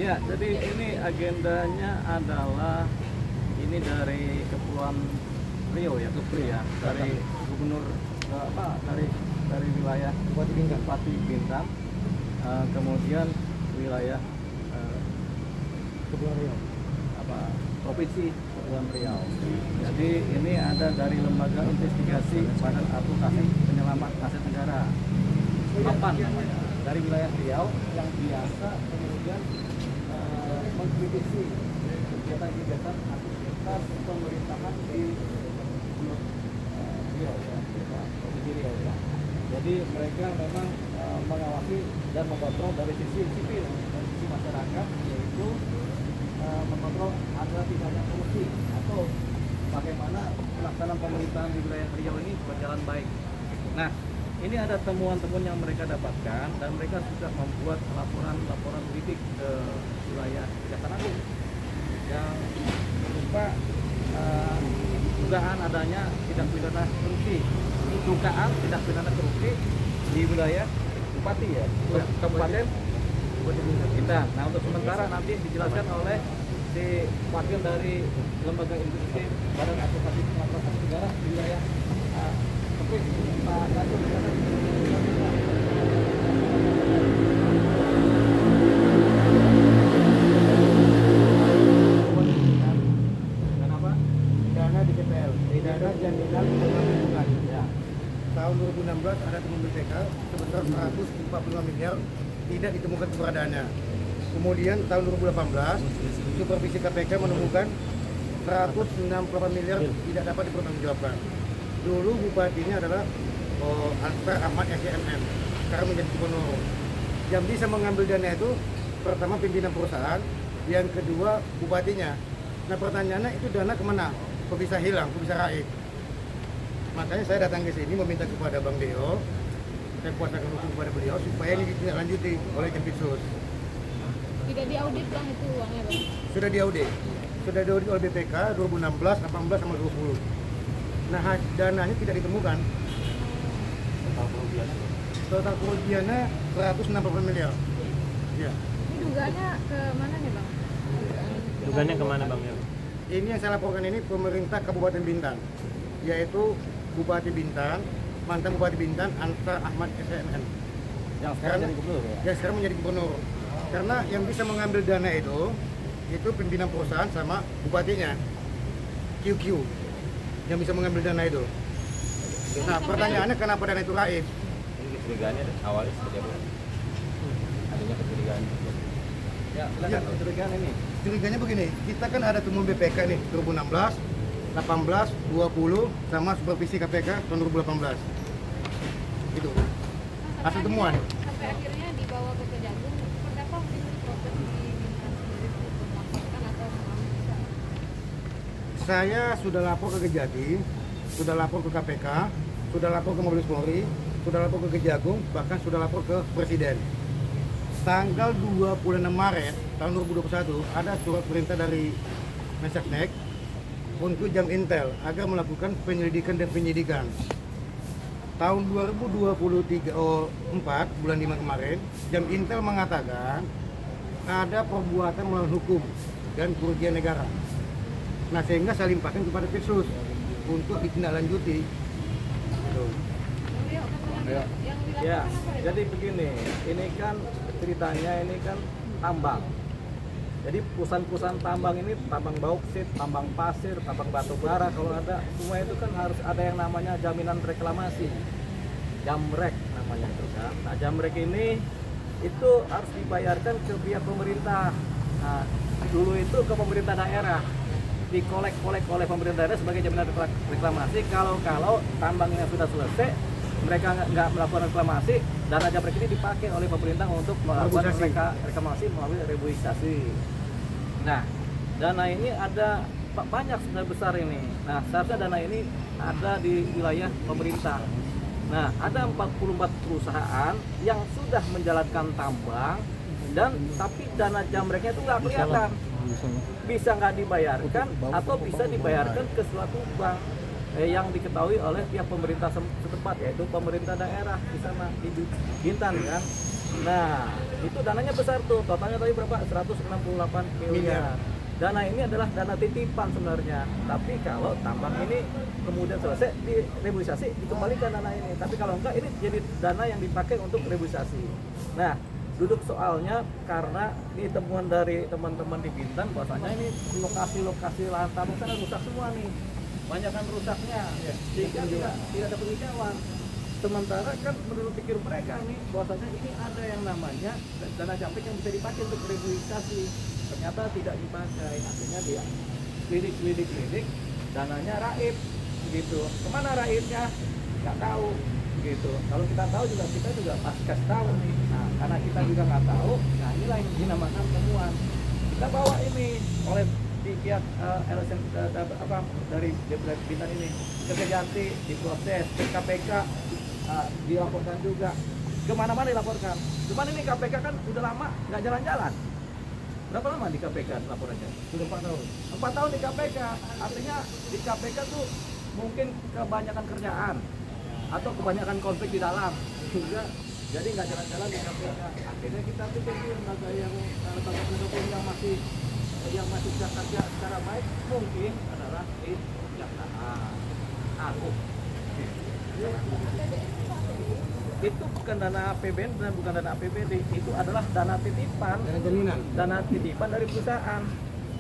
Ya, jadi ini agendanya adalah ini dari Kepulauan Riau ya, Kepri ya, dari Gubernur dari wilayah Bupati Bintan, kemudian wilayah Kepulauan Riau. Provinsi Kepulauan Riau. Jadi ini ada dari Lembaga Investigasi Badan Advokasi Penyelamat Aset Negara, Papan namanya, dari wilayah Riau yang biasa kemudian mengkritisi kegiatan-kegiatan aktivitas pemerintahan di Gubernur Riau ya, Provinsi Riau ya. Jadi mereka memang mengawasi dan mengontrol dari sisi sipil, dari sisi masyarakat, yaitu mengontrol agar tidak ada korupsi atau bagaimana pelaksanaan pemerintahan di wilayah Riau ini berjalan baik. Nah, ini ada temuan-temuan yang mereka dapatkan dan mereka sudah membuat laporan politik ke wilayah Kejaksaan Agung yang berupa dugaan adanya tindak pidana korupsi, dugaan tindak pidana korupsi di wilayah Bupati ya, Kabupaten Bintan. Nah, untuk sementara nanti dijelaskan oleh si wakil dari Lembaga Investigasi Badan Advokasi Penyelamat Aset Negara di wilayah Kepri, Pak Gajul. Kenapa? Dana di KPL, dana jaminan penanggulangan. Ya. Tahun 2016 ada temuan BPK sebesar 145 miliar tidak ditemukan keberadaannya. Kemudian tahun 2018 Supervisi KPK menemukan 168 miliar tidak dapat dipertanggungjawabkan. Dulu bupatinya adalah Ansar Ahmad SCMM, sekarang menjadi gubernur. Yang bisa mengambil dana itu pertama pimpinan perusahaan, yang kedua bupatinya. Nah pertanyaannya itu dana kemana? Kok bisa hilang? Kok bisa raib? Makanya saya datang ke sini meminta kepada Bang Deo, saya kuasakan hukum kepada beliau supaya ini ditindaklanjuti oleh Jampitsus. Tidak diaudit Bang itu uangnya Bang? Sudah diaudit oleh BPK 2016, 18 sama 20. Nah dananya tidak ditemukan. Total kerugiannya 160 miliar. Ya. Ini dugaannya ke mana nih Bang? Dugaannya kemana Bang? Ini yang saya laporkan ini pemerintah Kabupaten Bintan, yaitu Bupati Bintan, mantan Bupati Bintan Ansar Ahmad SCMM. Yang sekarang jadi gubernur ya? Yang sekarang menjadi gubernur. Karena yang bisa mengambil dana itu pimpinan perusahaan sama bupatinya, QQ, yang bisa mengambil dana itu. Nah pertanyaannya kenapa dana itu raib? Ini kecurigaannya awalnya seperti apa? Adanya kecurigaan. Ya, silakan kecurigaan ini. Curiganya begini, kita kan ada temuan BPK nih 2016, 18, 20 sama supervisi KPK tahun 2018. Itu hasil temuan. Sampai akhirnya dibawa ke Kejagung, seperti apa mungkin proses di Bintan sendiri untuk melaporkan atau mengambil? Saya sudah lapor ke Kejati, sudah lapor ke KPK, sudah lapor ke Mabes Polri, sudah lapor ke Kejagung, bahkan sudah lapor ke Presiden. Tanggal 26 Maret tahun 2021 ada surat perintah dari Mensesnek untuk Jam Intel agar melakukan penyelidikan dan penyidikan. Tahun 2023 bulan 5 kemarin, Jam Intel mengatakan ada perbuatan melawan hukum dan kerugian negara. Nah, sehingga saya limpahkan kepada Pitsus untuk ditindaklanjuti. Ya, jadi begini, ini kan ceritanya ini kan tambang. Jadi perusahaan-perusahahan tambang ini tambang bauksit, tambang pasir, tambang batu bara, kalau ada semua itu kan harus ada yang namanya jaminan reklamasi, jamrek namanya itu kan. Nah jamrek ini itu harus dibayarkan ke pihak pemerintah. Nah dulu itu ke pemerintah daerah, dikolek-kolek oleh pemerintah daerah sebagai jaminan reklamasi. Kalau tambangnya sudah selesai, mereka nggak melakukan reklamasi, dana jamrek ini dipakai oleh pemerintah untuk melakukan reklamasi melalui reboisasi. Nah, dana ini ada banyak sebenarnya besar ini. Nah, seharusnya dana ini ada di wilayah pemerintah. Nah, ada 44 perusahaan yang sudah menjalankan tambang tapi dana jamreknya itu nggak kelihatan. Bisa nggak dibayarkan atau bisa dibayarkan ke suatu bank yang diketahui oleh pihak pemerintah setempat, yaitu pemerintah daerah di sana di Bintan kan. Nah itu dananya besar tuh, totalnya tadi berapa? 168 miliar. Dana ini adalah dana titipan sebenarnya, tapi kalau tambang ini kemudian selesai direboisasi dikembalikan dana ini, tapi kalau enggak ini jadi dana yang dipakai untuk reboisasi. Nah, duduk soalnya karena ini temuan dari teman-teman di Bintan bahwasanya ini lokasi-lokasi lahan tambang sana rusak semua nih, banyak kan rusaknya, sehingga tidak ada penghijauan. Sementara kan menurut pikir mereka nih bahwasanya ini ada yang namanya dana jamrek yang bisa dipakai untuk reboisasi, ternyata tidak dipakai, akhirnya dia lidik dananya raib gitu. Kemana raibnya nggak tahu gitu. Kalau kita tahu juga kita juga pasti kasih tahu nih. Nah, karena kita juga nggak tahu, nah inilah yang dinamakan temuan. Kita bawa ini oleh di pihak LSM dari Bintan ini ke Kejati diproses, ke KPK dilaporkan juga, kemana-mana dilaporkan. Cuman ini KPK kan udah lama nggak jalan-jalan. Berapa lama di KPK laporannya? Sudah 4 tahun. 4 tahun di KPK, artinya di KPK tuh mungkin kebanyakan kerjaan atau kebanyakan konflik di dalam juga, jadi nggak jalan-jalan di KPK. Akhirnya kita pikir lembaga yang masih bisa kerja secara baik mungkin adalah di Kejaksaan Agung. Itu bukan dana APBN dan bukan dana APBD, itu adalah dana titipan, dana titipan dari perusahaan,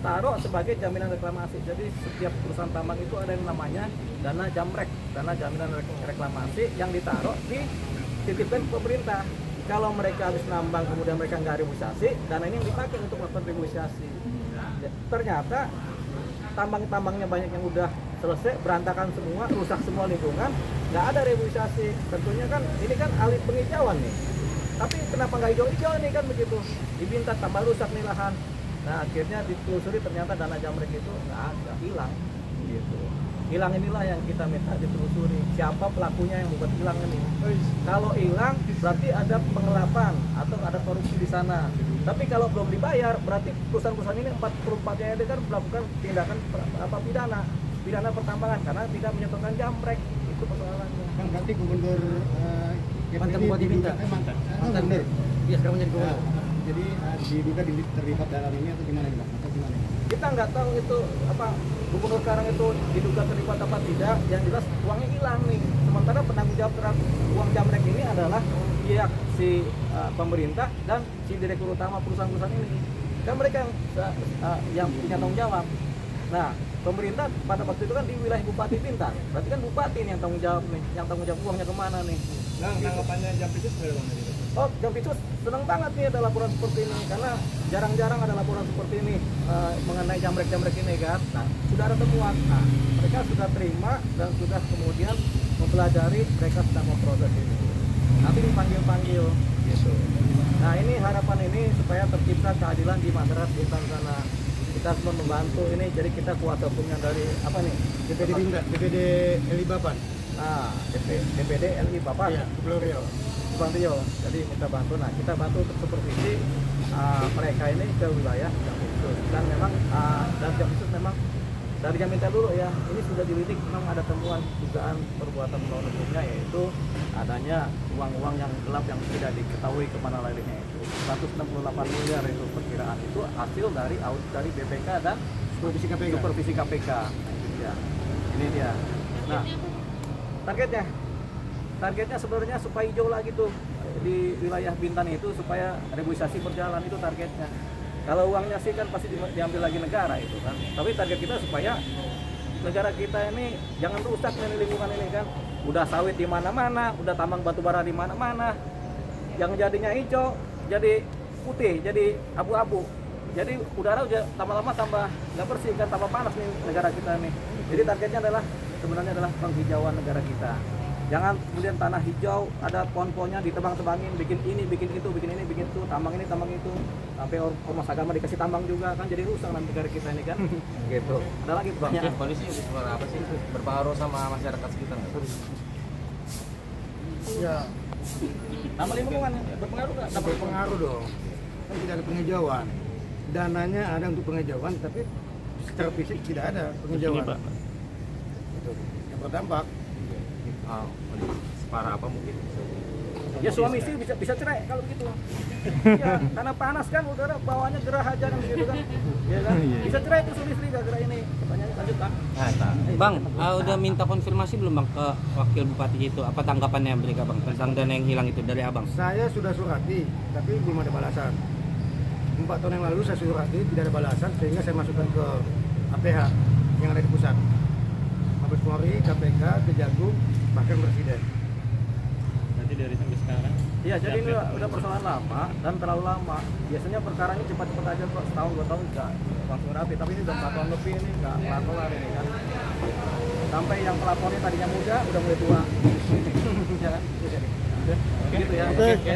taruh sebagai jaminan reklamasi. Jadi setiap perusahaan tambang itu ada yang namanya dana jamrek, dana jaminan reklamasi yang ditaruh di titipkan pemerintah. Kalau mereka habis nambang kemudian mereka nggak reboisasi, dana ini yang dipakai untuk melakukan reboisasi. Ternyata tambang-tambangnya banyak yang udah selesai, berantakan semua, rusak semua lingkungan, nggak ada reboisasi. Tentunya kan ini kan alih penghijauan nih, tapi kenapa nggak hijau-hijau nih kan begitu, dibinta tambah rusak nih lahan. Nah akhirnya ditelusuri ternyata dana jamrek itu nggak ada, hilang gitu. Hilang inilah yang kita minta ditelusuri, siapa pelakunya yang membuat hilang ini. Kalau hilang berarti ada penggelapan atau ada korupsi di sana. Tapi kalau belum dibayar berarti perusahaan-perusahaan ini 44 yang ada kan melakukan tindakan pidana pertambangan karena tidak menyetopkan jamrek. Itu persoalannya. Kan ganti gubernur mantan bupati Bintan. Mantan bener. Iya, sekarang menjadi gubernur. Jadi diduga terlibat dalam ini atau gimana Pak? Atau gimana? Kita nggak tahu itu apa gubernur sekarang itu diduga terlibat apa tidak. Yang jelas uangnya hilang nih. Sementara penanggung jawab terhadap uang jamrek ini adalah pihak si pemerintah dan si direktur utama perusahaan-perusahaan ini. Kan mereka yang punya tanggung jawab. Nah, pemerintah pada waktu itu kan di wilayah Bupati Bintan. Berarti kan bupati ini yang tanggung jawab nih, yang tanggung jawab uangnya kemana nih. Nah, tanggapannya Jampitsus bagaimana gitu? Oh, Jampitsus senang banget nih ada laporan seperti ini karena jarang-jarang ada laporan seperti ini mengenai jamrek-jamrek ini kan. Nah, sudah ada temuan. Nah, mereka sudah terima dan sudah kemudian mempelajari, mereka sedang memproses ini. Nanti dipanggil-panggil gitu. Nah, ini harapan ini supaya tercipta keadilan di masyarakat Bintan sana. Kita semua membantu ini, jadi kita kuasa hukumnya dari apa nih? DPD Bintan, DPD LI Bapan. Nah, DPD LI Bapan. Iya, Kepulauan Riau. Bang Rio, jadi kita bantu. Nah, kita bantu untuk supervisi mereka ini ke wilayah Jampitsus. Dan memang dari Jampitsus memang dari Jaminta dulu ya, ini sudah dilidik, memang ada temuan dugaan perbuatan melawan hukumnya, yaitu adanya uang-uang yang gelap yang tidak diketahui kemana larinya itu. 168 miliar itu perkiraan, itu hasil dari audit dari BPK dan Supervisi KPK. Supervisi KPK. Nah, itu dia. Ini dia. Nah, targetnya sebenarnya supaya hijau lagi tuh di wilayah Bintan itu, supaya reboisasi berjalan, itu targetnya. Kalau uangnya sih kan pasti diambil lagi negara itu kan. Tapi target kita supaya negara kita ini jangan rusak nih lingkungan ini kan. Udah sawit di mana-mana, udah tambang batu bara di mana-mana. Yang jadinya hijau jadi putih, jadi abu-abu. Jadi udara udah lama-lama tambah nggak bersih kan, tambah panas nih negara kita nih. Jadi targetnya adalah sebenarnya adalah penghijauan negara kita. Jangan kemudian tanah hijau, ada pohon-pohonnya ditebang-tebangin, bikin ini, bikin itu, bikin ini, bikin itu, tambang ini, tambang itu. Sampai ormas agama dikasih tambang juga kan, jadi rusak nanti negara kita ini kan. Gitu. Ada lagi pertanyaan. Kondisi seperti apa sih? Berpengaruh sama masyarakat sekitar nggak? Ya, Nama lingkungan berpengaruh nggak? berpengaruh dong. Kan tidak ada penghijauan. Dananya ada untuk penghijauan, tapi secara fisik tidak ada penghijauan. Itu yang berdampak. Separah apa mungkin? Ya suami istri bisa cerai kalau begitu. Ya, karena panas kan udara bawahnya gerah aja kan gitu kan. Ya kan? Bisa cerai itu suami istri gara-gara ini. Pertanyaan lanjutkan. Bang, udah minta konfirmasi belum Bang ke wakil bupati itu? Apa tanggapannya mereka Bang tentang dana yang hilang itu dari Abang? Saya sudah surati, tapi belum ada balasan. 4 tahun yang lalu saya surati, tidak ada balasan, sehingga saya masukkan ke APH yang ada di pusat. Mabes Polri, KPK, Kejagung, bahkan Presiden. Nanti dari sampai sekarang. Iya, jadi ini udah persoalan lama dan terlalu lama. Biasanya perkara ini cepat-cepat aja kok, setahun 2 tahun bisa langsung rapi. Tapi ini udah 4 tahun lebih ini nggak kelar ini kan. Sampai yang pelapornya tadinya muda udah mulai tua. Ya kan? Gitu ya. Oke.